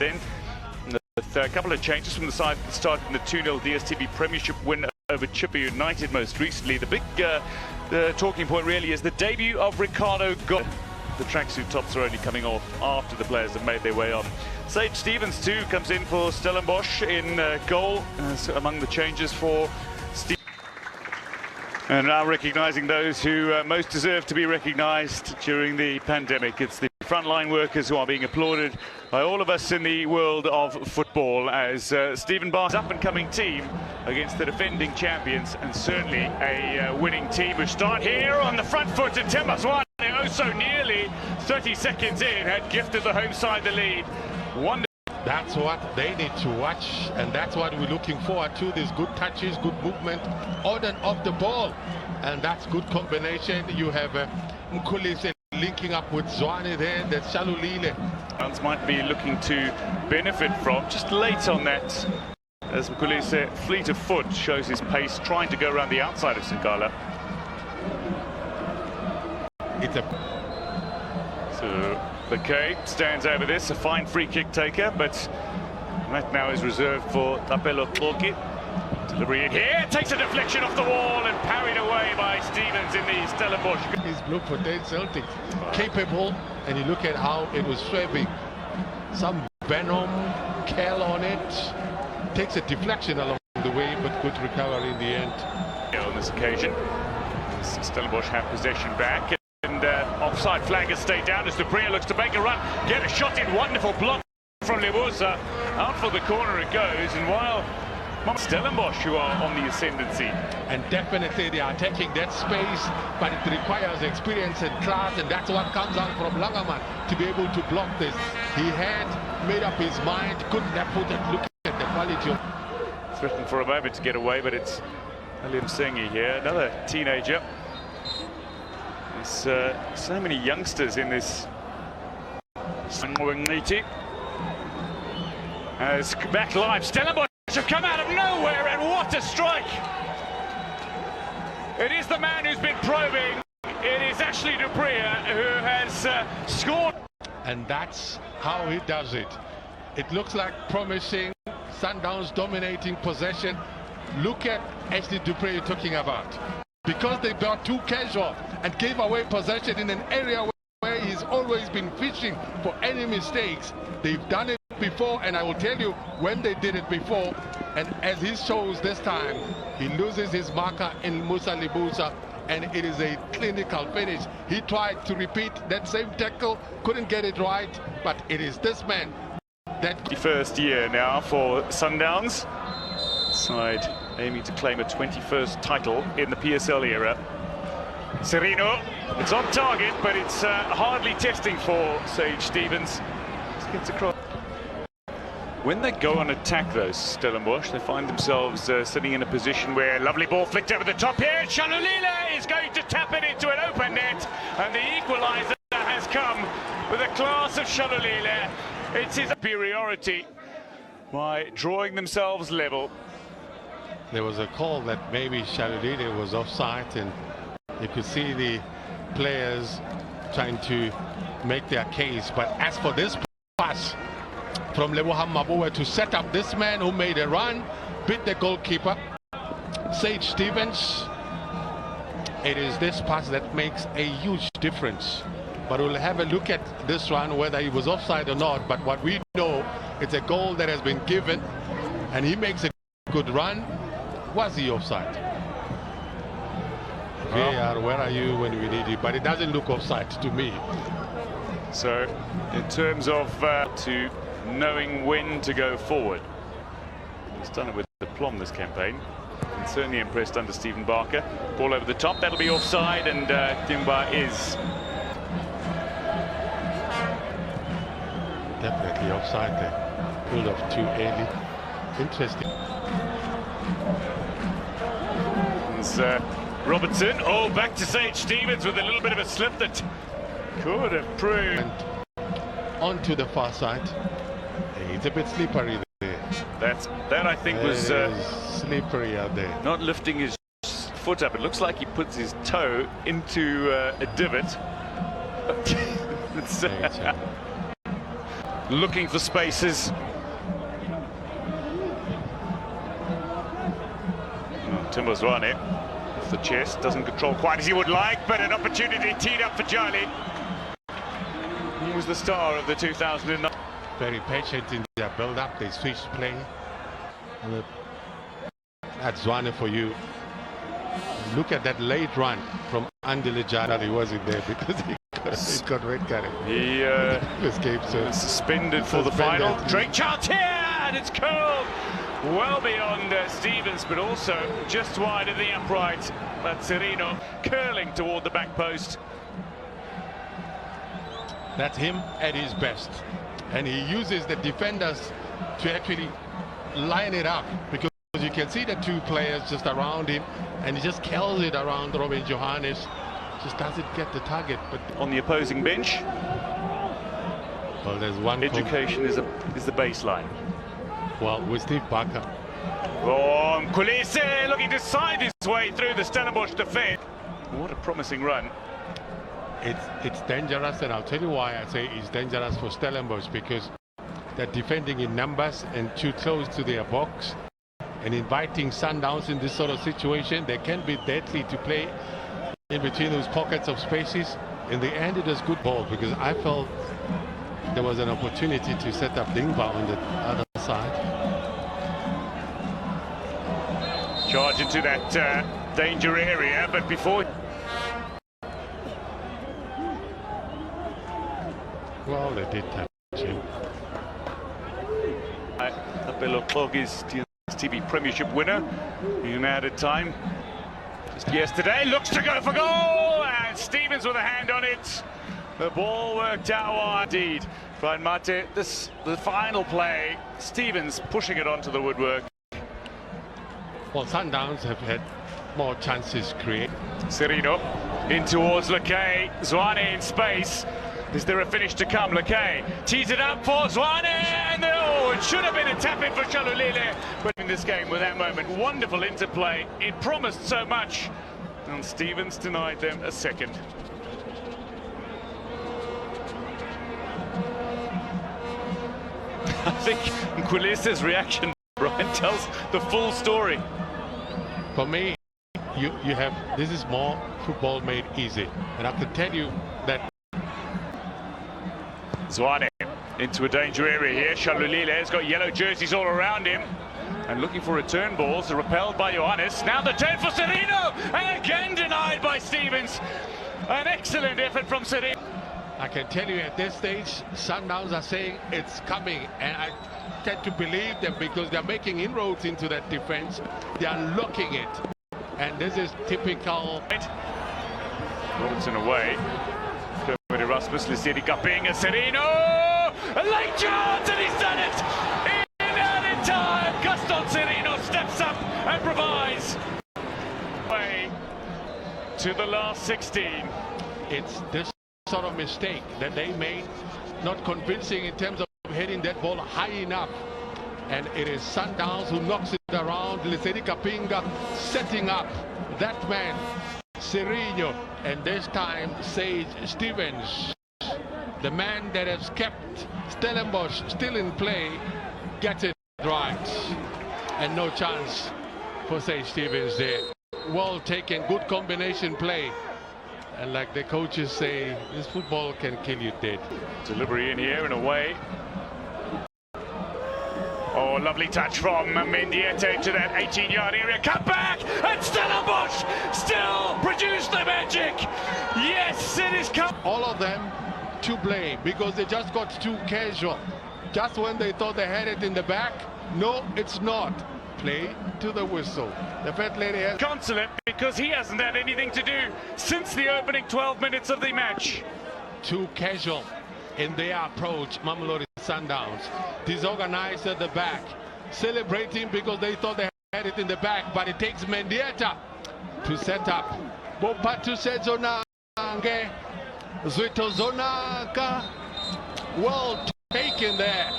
then. With a couple of changes from the side that started in the 2-0 DStv Premiership win over Chippa United most recently. The big the talking point really is the debut of Ricardo Gold. The tracksuit tops are only coming off after the players have made their way on. Sage Stevens too comes in for Stellenbosch in goal among the changes for Stevens. And now recognising those who most deserve to be recognised during the pandemic. It's the frontline workers who are being applauded by all of us in the world of football as Stephen Barnes' up-and-coming team against the defending champions, and certainly a winning team who start here on the front foot. And Tembazwane, oh so nearly 30 seconds in, had gifted the home side the lead. That's what they need to watch, and that's what we're looking forward to. These good touches, good movement on and off the ball, and that's good combination. You have Mkhulise linking up with Zwane there. That's Shalulile. Might be looking to benefit from just late on that, as Mkhulise, fleet of foot, shows his pace, trying to go around the outside of Singala. So McKay stands over this, a fine free kick taker, but that now is reserved for Tapelo Tloki. Delivery in here, takes a deflection off the wall and parried away by Stevens in the Stellenbosch. He's blue for 10 Celtic, capable, and you look at how it was sweeping. Some venom, curl on it, takes a deflection along the way, but good recovery in the end. On this occasion, Stellenbosch have possession back. And offside flag has stayed down as Dupree looks to make a run, get a shot in, wonderful block from Lebusa. Out for the corner it goes, and while Stellenbosch who are on the ascendancy. And definitely they are taking that space, but it requires experience and class, and that's what comes out from Langerman to be able to block this. He had made up his mind, good left-footed, looking at the quality of... Threatened for a moment to get away, but it's William Sengi here, another teenager. There's so many youngsters in this. As back live, Stellenbosch have come out of nowhere, and what a strike! It is the man who's been probing. It is Ashley Dupree who has scored. And that's how he does it. It looks like promising. Sundowns dominating possession. Look at Ashley Dupree you're talking about. Because they got too casual and gave away possession in an area where he's always been fishing for any mistakes. They've done it before, and I will tell you when they did it before, and as he shows this time, he loses his marker in Musa Lebusa, and it is a clinical finish. He tried to repeat that same tackle, couldn't get it right, but it is this man that... The first year now for Sundowns. Side aiming to claim a 21st title in the PSL era. Serino, it's on target, but it's hardly testing for Sage Stevens. Just gets across. When they go on attack, though, Stellenbosch, they find themselves sitting in a position where lovely ball flicked over the top here. Shalulile is going to tap it into an open net, and the equaliser has come with a class of Shalulile. It's his superiority by drawing themselves level. There was a call that maybe Shalulile was offside, and you could see the players trying to make their case. But as for this pass from Lebohang Maboe to set up this man who made a run, beat the goalkeeper, Sage Stevens, it is this pass that makes a huge difference. But we'll have a look at this one, whether he was offside or not. But what we know, it's a goal that has been given, and he makes a good run. Was he offside? VAR, where are you when we need you? But it doesn't look offside to me. So, in terms of to knowing when to go forward, he's done it with aplomb this campaign. And certainly impressed under Stephen Barker. Ball over the top, that'll be offside, and Dimba is. Definitely offside there. Pulled off too early. Interesting. Robertson, back to Sage Stevens with a little bit of a slip that could have proved. And onto the far side. It's a bit slippery there. That I think was slippery out there. Not lifting his foot up. It looks like he puts his toe into a divot. looking for spaces. Timbo's run it off the chest, doesn't control quite as he would like, but an opportunity teed up for Charlie. He was the star of the 2009. Very patient in their build-up. They switched play. That's one for you. Look at that late run from Andile Jana. He wasn't there because he got red card. He escaped. So suspended for the final. Drake chance here, and it's curled well beyond Stevens, but also just wide of the upright. That's Serino curling toward the back post. That's him at his best, and he uses the defenders to actually line it up, because you can see the two players just around him, and he just kills it around Robin Johannes. Just doesn't get the target. But on the opposing bench, well, there's one. Education is the baseline. Well, with Steve Barker. Oh, Mkhulise looking to side his way through the Stellenbosch defence. What a promising run. It's dangerous, and I'll tell you why I say it's dangerous for Stellenbosch, because they're defending in numbers and too close to their box, and inviting Sundowns in this sort of situation. They can be deadly to play in between those pockets of spaces. In the end, it was good ball, because I felt there was an opportunity to set up Dingba on the other side. Charge into that danger area, but before... Well, they did touch him. Abelo Klog is DStv Premiership winner in added time just yesterday. Looks to go for goal, and Stevens with a hand on it. The ball worked out wide. Indeed, Brian Mate, the final play, Stevens pushing it onto the woodwork. Well, Sundowns have had more chances created. Serino in towards Lekay. Zwane in space. Is there a finish to come? Lekay tees it up for Zwane, and oh, it should have been a tap in for Shalulile. But in this game, with that moment, wonderful interplay. It promised so much, and Stevens denied them a second. I think Mkhulise's reaction, Brian, tells the full story. For me, you have, this is more football made easy, and I can tell you that. Zwane into a danger area here. Shalulile has got yellow jerseys all around him, and looking for return balls. Are repelled by Johannes. Now the turn for Serino, and again denied by Stevens. An excellent effort from Serino. I can tell you at this stage, Sundowns are saying it's coming, and I tend to believe them, because they're making inroads into that defense. They are locking it, and this is typical. Robertson away. Erasmus Lisiri cupping a Serino. A late chance, and he's done it in time. Gaston Serino steps up and provides. Way to the last 16. It's this sort of mistake that they made, not convincing in terms of hitting that ball high enough, and it is Sundowns who knocks it around. Lisiri Kapinga setting up that man Serino, and this time Sage Stevens, the man that has kept Stellenbosch still in play, gets it right, and no chance for Sage Stevens there. Well taken, good combination play, and like the coaches say, this football can kill you dead. Delivery in here and away. Oh, lovely touch from Mendieta to that 18-yard area. Cut back, and Stellenbosch still produce the magic. Yes, it is come. All of them to blame, because they just got too casual. Just when they thought they had it in the back, no, it's not. Play to the whistle. The fat lady has... Consulate, because he hasn't had anything to do since the opening 12 minutes of the match. Too casual in their approach, Mamelodi Sundowns. Disorganized at the back, celebrating because they thought they had it in the back, but it takes Mendieta to set up. Bopatu Sedzonange, Zwitozonaka, well taken there.